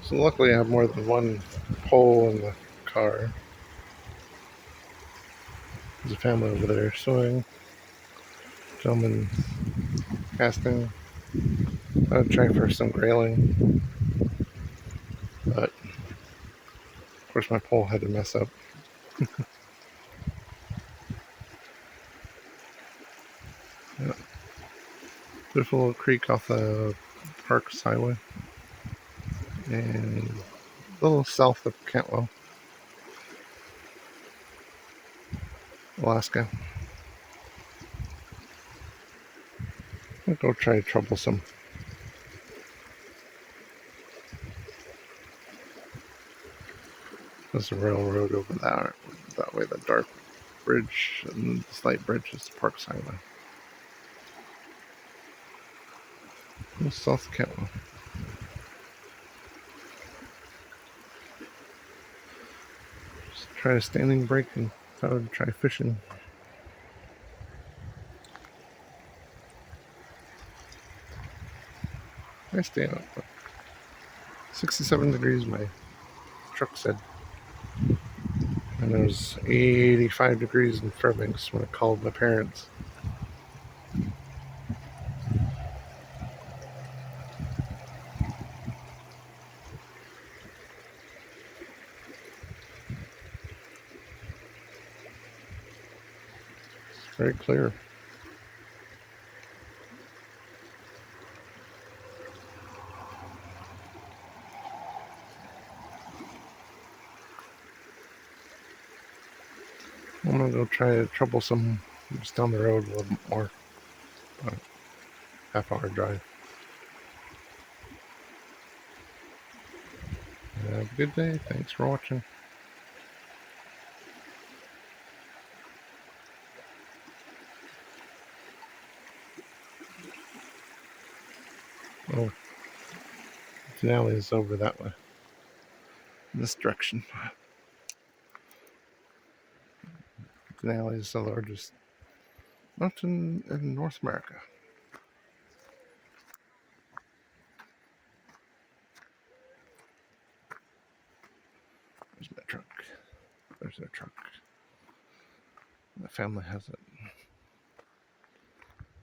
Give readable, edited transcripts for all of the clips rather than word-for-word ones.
So luckily I have more than one pole in the car. There's a family over there swimming. Gentleman casting. I would try for some grayling, but of course my pole had to mess up. Yeah. Beautiful little creek off the Parks Highway, and a little south of Cantwell, Alaska. I'll go try to troublesome. There's a railroad over there. That way, the dark bridge and the slight bridge is the Parks Highway. South Cantwell. Just try a standing break and thought I would try fishing. Nice day out. 67 degrees, my truck said. And it was 85 degrees in Fairbanks when I called my parents. It's very clear. I'm gonna go try to troublesome just down the road a little bit more. About a half-hour drive. Have a good day. Thanks for watching. Oh, Denali is over that way. In this direction. Denali is the largest mountain in North America. There's my truck. There's their truck. My family has it.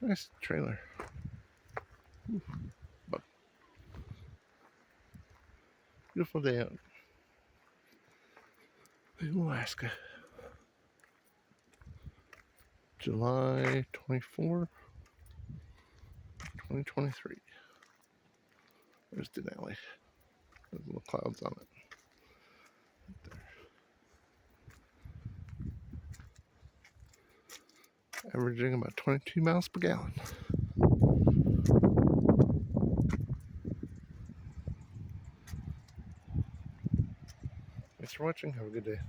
Nice trailer. But beautiful day out in Alaska. July 24, 2023. There's Denali. There's little clouds on it. Right there. Averaging about 22 miles per gallon. Thanks for watching. Have a good day.